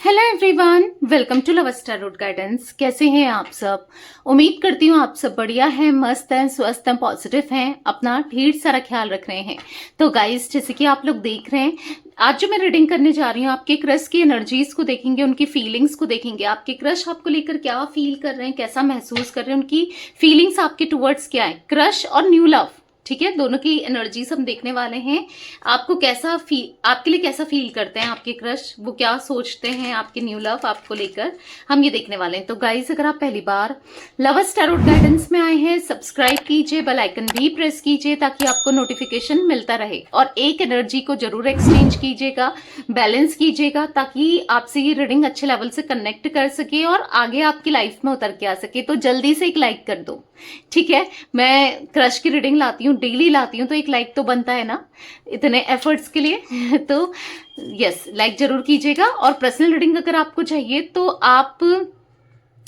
Hello everyone, welcome to love star root guidance. कैसे हैं आप सब? उम्मीद करती हूँ आप सब बढ़िया हैं, मस्त हैं, स्वस्थ हैं, पॉजिटिव हैं, अपना ढेर सारा ख्याल रख रहे हैं। तो गाइस, जैसे कि आप लोग देख रहे हैं, आज जो मैं रीडिंग करने जा रही हूँ, आपके क्रश की एनर्जीज को देखेंगे, उनकी फीलिंग्स को देखेंगे। आपके क्रश आपको लेकर क्या फील कर रहे हैं, कैसा महसूस कर रहे हैं, उनकी फीलिंग्स आपके टुवर्ड्स क्या है, क्रश और न्यू लव। ठीक है, दोनों की एनर्जीज हम देखने वाले हैं। आपको कैसा फील, आपके लिए कैसा फील करते हैं आपके क्रश, वो क्या सोचते हैं आपके न्यू लव आपको लेकर, हम ये देखने वाले हैं। तो गाइस, अगर आप पहली बार लव स्टार रूट गाइडेंस में आए हैं, सब्सक्राइब कीजिए, बेल आइकन भी प्रेस कीजिए ताकि आपको नोटिफिकेशन मिलता रहे। और एक एनर्जी को जरूर एक्सचेंज कीजिएगा, बैलेंस कीजिएगा, ताकि आपसे ये रीडिंग अच्छे लेवल से कनेक्ट कर सके और आगे आपकी लाइफ में उतर के आ सके। तो जल्दी से एक लाइक कर दो, ठीक है। मैं क्रश की रीडिंग लाती हूँ, डेली लाती हूँ, तो एक लाइक तो बनता है ना इतने एफर्ट्स के लिए। तो यस, लाइक जरूर कीजिएगा। और पर्सनल रीडिंग अगर आपको चाहिए तो आप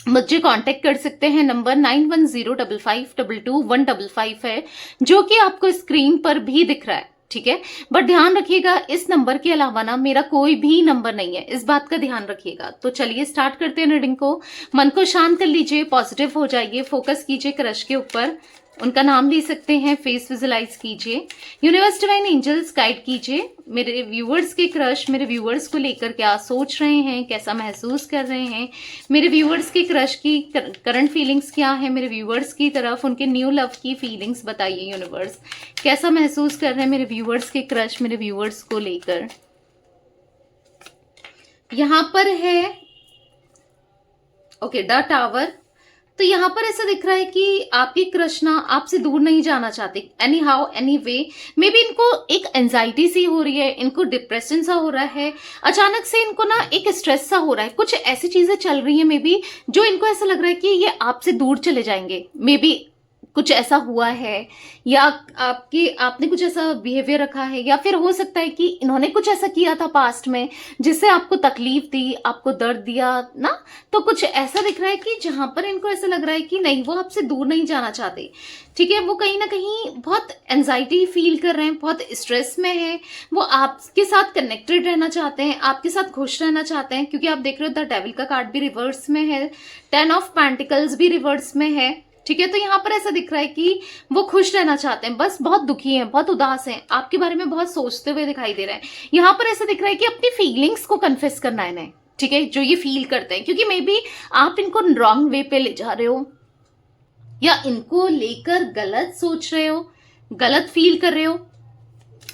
मुझे कांटेक्ट कर सकते हैं। नंबर 9105522155 है, जो कि आपको स्क्रीन पर भी दिख रहा है, ठीक है। बट ध्यान रखिएगा, इस नंबर के अलावा ना मेरा कोई भी नंबर नहीं है, इस बात का ध्यान रखिएगा। तो चलिए स्टार्ट करते हैं रीडिंग को। मन को शांत कर लीजिए, पॉजिटिव हो जाइए, फोकस कीजिए क्रश के ऊपर, उनका नाम ले सकते हैं, फेस विजुलाइज कीजिए। यूनिवर्स डिवाइन एंजल्स गाइड कीजिए मेरे व्यूअर्स के क्रश, मेरे व्यूअर्स को लेकर क्या सोच रहे हैं, कैसा महसूस कर रहे हैं, मेरे व्यूअर्स के क्रश की करंट फीलिंग्स क्या है, मेरे व्यूअर्स की तरफ उनके न्यू लव की फीलिंग्स बताइए। यूनिवर्स कैसा महसूस कर रहे हैं मेरे व्यूअर्स के क्रश, मेरे व्यूअर्स को लेकर। यहां पर है ओके द टावर। तो यहाँ पर ऐसा दिख रहा है कि आपकी क्रश ना आपसे दूर नहीं जाना चाहते, any how any way. May be इनको एक एंजाइटी सी हो रही है, इनको डिप्रेशन सा हो रहा है, अचानक से इनको ना एक स्ट्रेस सा हो रहा है, कुछ ऐसी चीजें चल रही है मे बी, जो इनको ऐसा लग रहा है कि ये आपसे दूर चले जाएंगे। मे बी कुछ ऐसा हुआ है, या आपने कुछ ऐसा बिहेवियर रखा है, या फिर हो सकता है कि इन्होंने कुछ ऐसा किया था पास्ट में जिससे आपको तकलीफ दी, आपको दर्द दिया ना। तो कुछ ऐसा दिख रहा है कि जहां पर इनको ऐसा लग रहा है कि नहीं, वो आपसे दूर नहीं जाना चाहते, ठीक है। वो कहीं ना कहीं बहुत एंजाइटी फील कर रहे हैं, बहुत स्ट्रेस में है, वो आपके साथ कनेक्टेड रहना चाहते हैं, आपके साथ खुश रहना चाहते हैं। क्योंकि आप देख रहे हो द डेविल का कार्ड भी रिवर्स में है, 10 ऑफ पेंटिकल्स भी रिवर्स में है, ठीक है। तो यहाँ पर ऐसा दिख रहा है कि वो खुश रहना चाहते हैं, बस बहुत दुखी हैं, बहुत उदास हैं, आपके बारे में बहुत सोचते हुए दिखाई दे रहे हैं। यहाँ पर ऐसा दिख रहा है कि अपनी फीलिंग्स को कन्फेस करना है इन्हें, ठीक है, जो ये फील करते हैं। क्योंकि मे बी आप इनको रॉन्ग वे पे ले जा रहे हो, या इनको लेकर गलत सोच रहे हो, गलत फील कर रहे हो,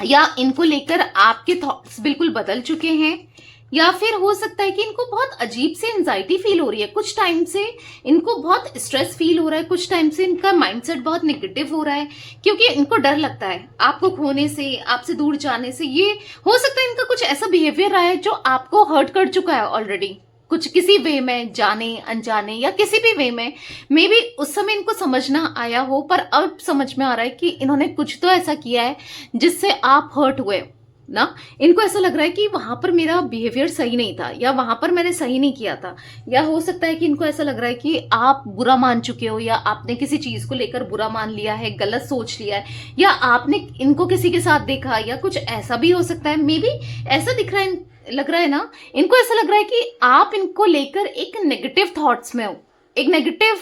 या इनको लेकर आपके थॉट्स बिल्कुल बदल चुके हैं, या फिर हो सकता है कि इनको बहुत अजीब से एंजाइटी फील हो रही है, कुछ टाइम से इनको बहुत स्ट्रेस फील हो रहा है, कुछ टाइम से इनका माइंडसेट बहुत नेगेटिव हो रहा है। क्योंकि इनको डर लगता है आपको खोने से, आपसे दूर जाने से। ये हो सकता है इनका कुछ ऐसा बिहेवियर रहा है जो आपको हर्ट कर चुका है ऑलरेडी, कुछ किसी वे में, जाने अनजाने या किसी भी वे में। मे बी उस समय इनको समझ ना आया हो, पर अब समझ में आ रहा है कि इन्होंने कुछ तो ऐसा किया है जिससे आप हर्ट हुए ना। इनको ऐसा लग रहा है कि वहां पर मेरा बिहेवियर सही नहीं था, या वहां पर मैंने सही नहीं किया था। या हो सकता है कि इनको ऐसा लग रहा है कि आप बुरा मान चुके हो, या आपने किसी चीज को लेकर बुरा मान लिया है, गलत सोच लिया है, या आपने इनको किसी के साथ देखा, या कुछ ऐसा भी हो सकता है। मे बी ऐसा दिख रहा है, लग रहा है ना, इनको ऐसा लग रहा है कि आप इनको लेकर एक नेगेटिव थॉट्स में हो, एक नेगेटिव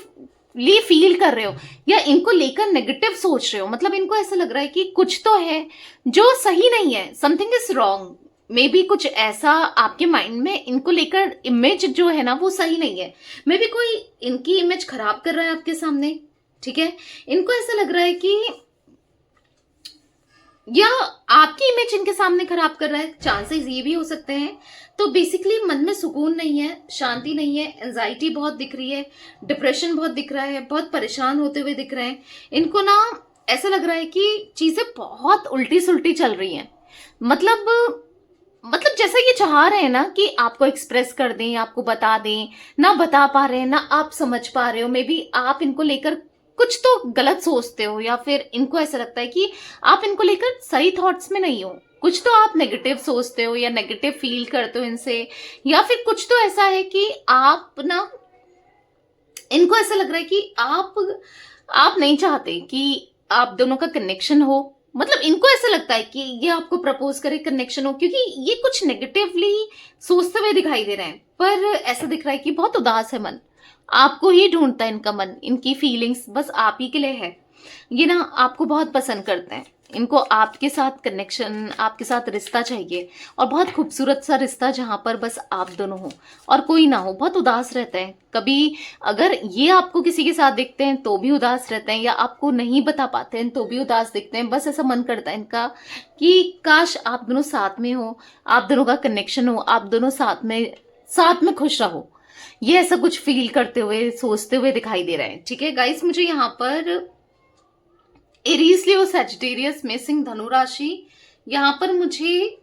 फील कर रहे हो, या इनको लेकर नेगेटिव सोच रहे हो। मतलब इनको ऐसा लग रहा है कि कुछ तो है जो सही नहीं है, something is wrong. May be कुछ ऐसा आपके माइंड में इनको लेकर इमेज जो है ना, वो सही नहीं है। मे बी कोई इनकी इमेज खराब कर रहा है आपके सामने, ठीक है। इनको ऐसा लग रहा है कि या आपकी इमेज इनके सामने खराब कर रहा है, चांसेस ये भी हो सकते हैं। तो बेसिकली मन में सुकून नहीं है, शांति नहीं है, एंजाइटी बहुत दिख रही है, डिप्रेशन बहुत दिख रहा है, बहुत परेशान होते हुए दिख रहे हैं। इनको ना ऐसा लग रहा है कि चीजें बहुत उल्टी सुल्टी चल रही हैं। मतलब जैसा ये चाह रहे हैं ना कि आपको एक्सप्रेस कर दें, आपको बता दें, ना बता पा रहे हैं, ना आप समझ पा रहे हो। मे बी आप इनको लेकर कुछ तो गलत सोचते हो, या फिर इनको ऐसा लगता है कि आप इनको लेकर सही थॉट्स में नहीं हो, कुछ तो आप नेगेटिव सोचते हो या नेगेटिव फील करते हो इनसे। या फिर कुछ तो ऐसा है कि आप ना, इनको ऐसा लग रहा है कि आप नहीं चाहते कि आप दोनों का कनेक्शन हो, मतलब इनको ऐसा लगता है कि ये आपको प्रपोज करे, कनेक्शन हो, क्योंकि ये कुछ नेगेटिवली सोचते हुए दिखाई दे रहे हैं। पर ऐसा दिख रहा है कि बहुत उदास है मन, आपको ही ढूंढता है इनका मन, इनकी फीलिंग्स बस आप ही के लिए है। ये ना आपको बहुत पसंद करते हैं, इनको आपके साथ कनेक्शन, आपके साथ रिश्ता चाहिए, और बहुत खूबसूरत सा रिश्ता जहां पर बस आप दोनों हो और कोई ना हो। बहुत उदास रहते हैं, कभी अगर ये आपको किसी के साथ देखते हैं तो भी उदास रहते हैं, या आपको नहीं बता पाते हैं तो भी उदास दिखते हैं। बस ऐसा मन करता है इनका कि काश आप दोनों साथ में हो, आप दोनों का कनेक्शन हो, आप दोनों साथ में खुश रहो। ये ऐसा कुछ फील करते हुए, सोचते हुए दिखाई दे रहे हैं। ठीक है गाइस, मुझे यहाँ पर एरीज, लियो, सैजिटेरियस, मेषिंग, धनु राशि, यहाँ पर मुझे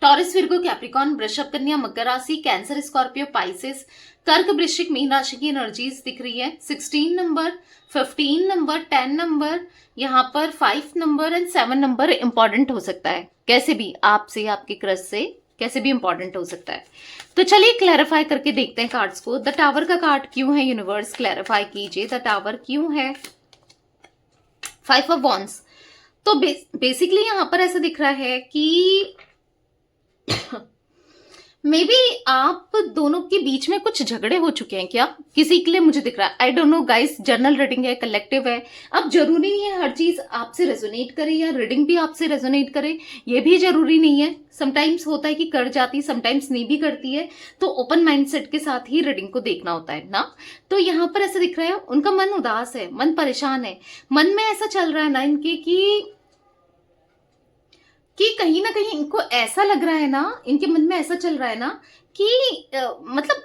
टॉरस, विर्गो, कैप्रिकॉर्न, वृषभ, कन्या, मकर राशि, कैंसर, स्कॉर्पियो, पाइसेस, कर्क, वृश्चिक, मीन राशि की एनर्जीज दिख रही है। 16 नंबर, 15 नंबर, 10 नंबर, यहाँ पर 5 नंबर एंड 7 नंबर इंपॉर्टेंट हो सकता है, कैसे भी आपसे, आपके क्रश से कैसे भी इंपॉर्टेंट हो सकता है। तो चलिए क्लैरिफाई करके देखते हैं कार्ड्स को। द टावर का कार्ड क्यों है यूनिवर्स, क्लैरिफाई कीजिए, द टावर क्यों है। 5 ऑफ वॉन्ड्स, तो बेसिकली यहां पर ऐसा दिख रहा है कि मे बी आप दोनों के बीच में कुछ झगड़े हो चुके हैं क्या, किसी के लिए मुझे दिख रहा है। I don't know guys, general reading है, कलेक्टिव है। अब जरूरी नहीं है हर चीज आपसे रेजोनेट करे या रीडिंग भी आपसे रेजोनेट करे, ये भी जरूरी नहीं है। समटाइम्स होता है कि कर जाती, समटाइम्स नहीं भी करती है, तो ओपन माइंडसेट के साथ ही रीडिंग को देखना होता है ना। तो यहाँ पर ऐसा दिख रहा है उनका मन उदास है, मन परेशान है, मन में ऐसा चल रहा है ना इनके कि कहीं ना कहीं इनको ऐसा लग रहा है ना, इनके मन में ऐसा चल रहा है ना कि मतलब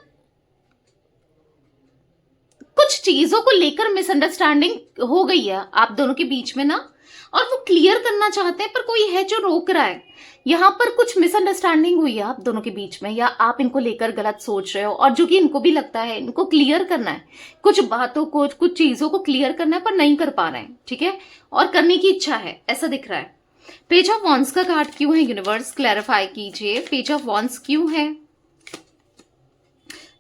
कुछ चीजों को लेकर मिसअंडरस्टैंडिंग हो गई है आप दोनों के बीच में ना, और वो क्लियर करना चाहते हैं पर कोई है जो रोक रहा है। यहाँ पर कुछ मिसअंडरस्टैंडिंग हुई है आप दोनों के बीच में, या आप इनको लेकर गलत सोच रहे हो, और जो कि इनको भी लगता है, इनको क्लियर करना है कुछ बातों को, कुछ चीजों को क्लियर करना है, पर नहीं कर पा रहे हैं। ठीक है, और करने की इच्छा है, ऐसा दिख रहा है। पेज ऑफ वॉन्ड्स का कार्ड क्यों है यूनिवर्स, क्लैरिफाई कीजिए, पेज ऑफ वॉन्ड्स क्यों है।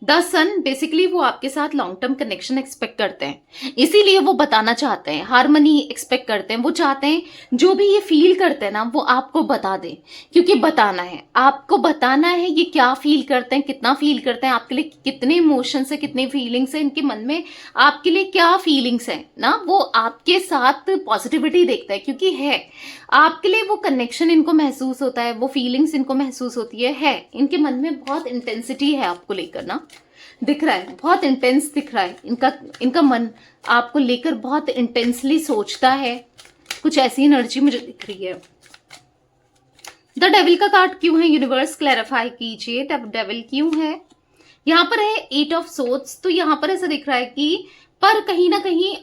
द सन, बेसिकली वो आपके साथ लॉन्ग टर्म कनेक्शन एक्सपेक्ट करते हैं, इसीलिए वो बताना चाहते हैं, हार्मनी एक्सपेक्ट करते हैं। वो चाहते हैं जो भी ये फील करते हैं ना वो आपको बता दें, क्योंकि बताना है, आपको बताना है ये क्या फील करते हैं, कितना फील करते हैं, आपके लिए कितने इमोशंस है, कितने फीलिंग्स है इनके मन में, आपके लिए क्या फीलिंग्स है ना। वो आपके साथ पॉजिटिविटी देखता है, क्योंकि है आपके लिए वो कनेक्शन इनको महसूस होता है, वो फीलिंग्स इनको महसूस होती है इनके मन में बहुत इंटेंसिटी है आपको लेकर ना, दिख रहा है बहुत इंटेंस दिख रहा है इनका मन आपको लेकर बहुत इंटेंसली सोचता है, कुछ ऐसी एनर्जी मुझे दिख रही है। द डेविल का कार्ड क्यों है यूनिवर्स, क्लैरिफाई कीजिए, द डेविल क्यों है। यहाँ पर है 8 ऑफ सोर्ड्स, तो यहाँ पर ऐसा दिख रहा है कि पर कहीं ना कहीं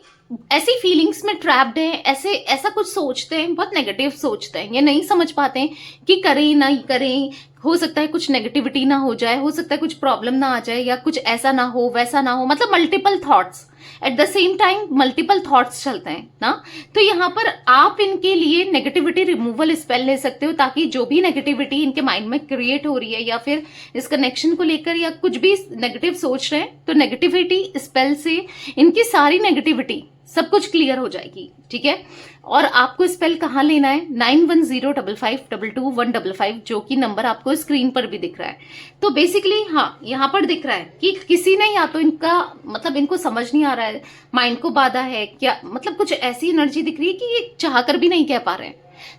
ऐसी फीलिंग्स में ट्रैप्ड हैं, ऐसा कुछ सोचते हैं, बहुत नेगेटिव सोचते हैं, ये नहीं समझ पाते हैं कि करें ना करें। हो सकता है कुछ नेगेटिविटी ना हो जाए, हो सकता है कुछ प्रॉब्लम ना आ जाए, या कुछ ऐसा ना हो वैसा ना हो, मतलब multiple thoughts at the same time, multiple thoughts चलते हैं ना। तो यहाँ पर आप इनके लिए नेगेटिविटी रिमूवल स्पेल ले सकते हो, ताकि जो भी नेगेटिविटी इनके माइंड में क्रिएट हो रही है, या फिर इस कनेक्शन को लेकर या कुछ भी नेगेटिव सोच रहे हैं, तो नेगेटिविटी स्पेल से इनकी सारी नेगेटिविटी सब कुछ क्लियर हो जाएगी। ठीक है, और आपको स्पेल कहाँ लेना है, 9105522155, जो कि नंबर आपको स्क्रीन पर भी दिख रहा है। तो बेसिकली हाँ, यहाँ पर दिख रहा है कि किसी ने, या तो इनका मतलब इनको समझ नहीं आ रहा है, माइंड को बाधा है क्या, मतलब कुछ ऐसी एनर्जी दिख रही है कि ये चाहकर भी नहीं कह पा रहे हैं,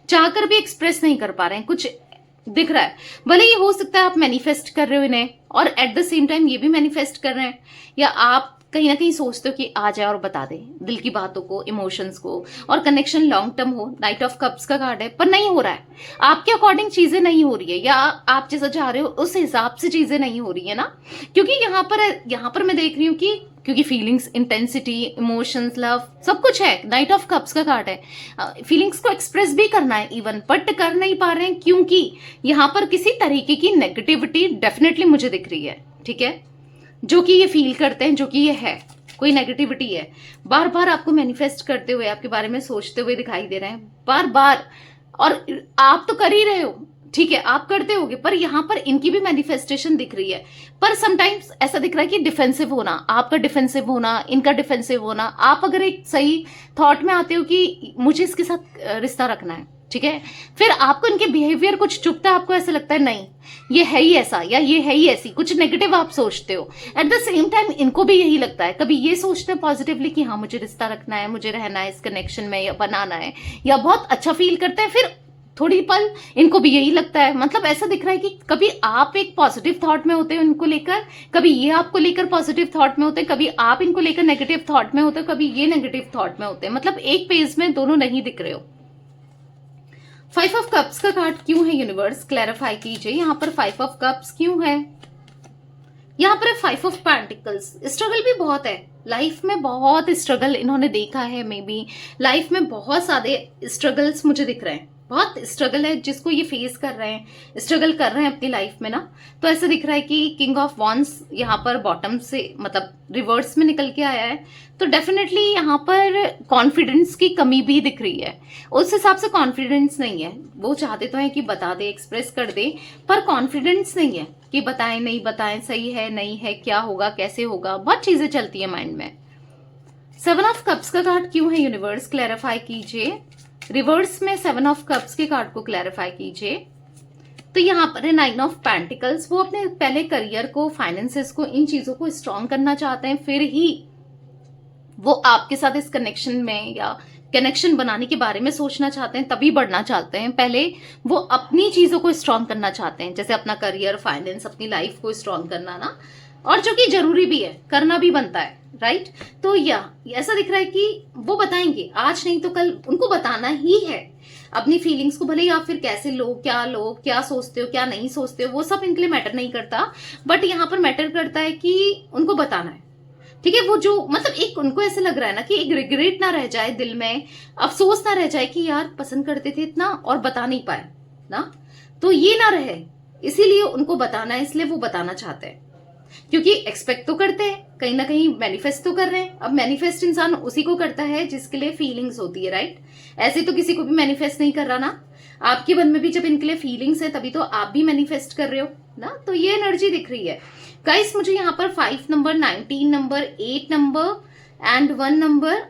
चाहकर भी एक्सप्रेस नहीं कर पा रहे हैं, कुछ दिख रहा है। भले ये हो सकता है आप मैनिफेस्ट कर रहे हो इन्हें, और एट द सेम टाइम ये भी मैनिफेस्ट कर रहे हैं, या आप कहीं ना कहीं सोचते हो कि आ जाए और बता दे दिल की बातों को, इमोशंस को, और कनेक्शन लॉन्ग टर्म हो। नाइट ऑफ कप्स का कार्ड है, पर नहीं हो रहा है, आपके अकॉर्डिंग चीजें नहीं हो रही है, या आप जैसा चाह रहे हो उस हिसाब से चीजें नहीं हो रही है ना। क्योंकि यहाँ पर मैं देख रही हूँ कि क्योंकि फीलिंग्स, इंटेंसिटी, इमोशंस, लव सब कुछ है। नाइट ऑफ कप्स का कार्ड है, फीलिंग्स को एक्सप्रेस भी करना है इवन, बट कर नहीं पा रहे हैं, क्योंकि यहाँ पर किसी तरीके की नेगेटिविटी डेफिनेटली मुझे दिख रही है। ठीक है, जो कि ये फील करते हैं, जो कि ये है, कोई नेगेटिविटी है, बार बार आपको मैनिफेस्ट करते हुए, आपके बारे में सोचते हुए दिखाई दे रहे हैं बार बार। और आप तो कर ही रहे हो, ठीक है, आप करते होगे, पर यहाँ पर इनकी भी मैनिफेस्टेशन दिख रही है। पर समटाइम्स ऐसा दिख रहा है कि डिफेंसिव होना, आपका डिफेंसिव होना, इनका डिफेंसिव होना। आप अगर एक सही थॉट में आते हो कि मुझे इसके साथ रिश्ता रखना है, ठीक है। फिर आपको इनके बिहेवियर कुछ चुभता है, आपको ऐसा लगता है नहीं ये है ही ऐसा या ये है ही ऐसी, कुछ नेगेटिव आप सोचते हो। एट द सेम टाइम इनको भी यही लगता है, कभी ये सोचते हैं पॉजिटिवली कि हाँ मुझे रिश्ता रखना है, मुझे रहना है इस कनेक्शन में या बनाना है, या बहुत अच्छा फील करते हैं, फिर थोड़ी पल इनको भी यही लगता है। मतलब ऐसा दिख रहा है कि कभी आप एक पॉजिटिव थॉट में होते हो इनको लेकर, कभी ये आपको लेकर पॉजिटिव थॉट में होते हैं, कभी आप इनको लेकर नेगेटिव थॉट में होते हो, कभी ये नेगेटिव थॉट में होते हैं। मतलब एक पेज में दोनों नहीं दिख रहे हो। 5 ऑफ कप्स का कार्ड क्यों है यूनिवर्स, क्लैरिफाई कीजिए। यहाँ पर 5 ऑफ कप्स क्यों है, यहाँ पर 5 ऑफ पेंटिकल्स। स्ट्रगल भी बहुत है लाइफ में, बहुत स्ट्रगल इन्होंने देखा है। मे बी लाइफ में बहुत सारे स्ट्रगल्स मुझे दिख रहे हैं, बहुत स्ट्रगल है जिसको ये फेस कर रहे हैं, स्ट्रगल कर रहे हैं अपनी लाइफ में ना। तो ऐसा दिख रहा है कि किंग ऑफ वॉन्ड्स यहाँ पर बॉटम से मतलब रिवर्स में निकल के आया है। तो डेफिनेटली यहाँ पर कॉन्फिडेंस की कमी भी दिख रही है, उस हिसाब से कॉन्फिडेंस नहीं है। वो चाहते तो हैं कि बता दे, एक्सप्रेस कर दे, पर कॉन्फिडेंस नहीं है कि बताएं नहीं बताएं, सही है नहीं है, क्या होगा कैसे होगा, बहुत चीजें चलती है माइंड में। 7 ऑफ कप्स का कार्ड क्यों है यूनिवर्स, क्लैरिफाई कीजिए। रिवर्स में 7 ऑफ कप्स के कार्ड को क्लैरिफाई कीजिए। तो यहाँ पर है 9 ऑफ पेंटिकल्स। वो अपने पहले करियर को, फाइनेंसेस को, इन चीजों को स्ट्रॉन्ग करना चाहते हैं, फिर ही वो आपके साथ इस कनेक्शन में या कनेक्शन बनाने के बारे में सोचना चाहते हैं, तभी बढ़ना चाहते हैं। पहले वो अपनी चीजों को स्ट्रॉन्ग करना चाहते हैं, जैसे अपना करियर, फाइनेंस, अपनी लाइफ को स्ट्रॉन्ग करना ना, और जो कि जरूरी भी है, करना भी बनता है, राइट। तो या ऐसा दिख रहा है कि वो बताएंगे, आज नहीं तो कल उनको बताना ही है अपनी फीलिंग्स को। भले ही आप फिर कैसे लोग, क्या सोचते हो, क्या नहीं सोचते हो, वो सब इनके लिए मैटर नहीं करता, बट यहाँ पर मैटर करता है कि उनको बताना है, ठीक है। वो जो मतलब एक उनको ऐसे लग रहा है ना कि एक रिग्रेट ना रह जाए दिल में, अफसोस ना रह जाए कि यार पसंद करते थे इतना और बता नहीं पाए ना, तो ये ना रहे, इसीलिए उनको बताना है, इसलिए वो बताना चाहते हैं। क्योंकि एक्सपेक्ट तो करते हैं, कहीं ना कहीं मैनिफेस्ट तो कर रहे हैं। अब मैनिफेस्ट इंसान उसी को करता है जिसके लिए फीलिंग्स होती है, राइट। ऐसे तो किसी को भी मैनिफेस्ट नहीं कर रहा ना, आपके मन में भी जब इनके लिए फीलिंग्स है तभी तो आप भी मैनिफेस्ट कर रहे हो ना। तो ये एनर्जी दिख रही है गाइस मुझे यहाँ पर 5 number, 19 number, 8 number and 1 number,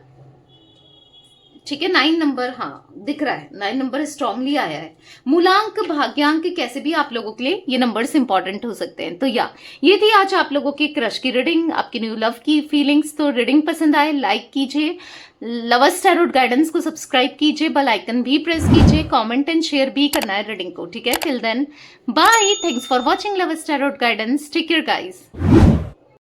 ठीक है 9 नंबर, हाँ दिख रहा है 9 नंबर स्ट्रांगली आया है। मूलांक, भाग्यांक, कैसे भी आप लोगों के लिए ये नंबर्स इंपॉर्टेंट हो सकते हैं। तो ये थी आज आप लोगों की क्रश की रीडिंग, आपकी न्यू लव की फीलिंग्स। तो रीडिंग पसंद आए लाइक कीजिए, लवर्स टैरोट गाइडेंस को सब्सक्राइब कीजिए, बेल आइकन भी प्रेस कीजिए, कमेंट एंड शेयर भी करना है रीडिंग को, ठीक है। Till then bye, thanks for watching lovers tarot guidance, take care guys.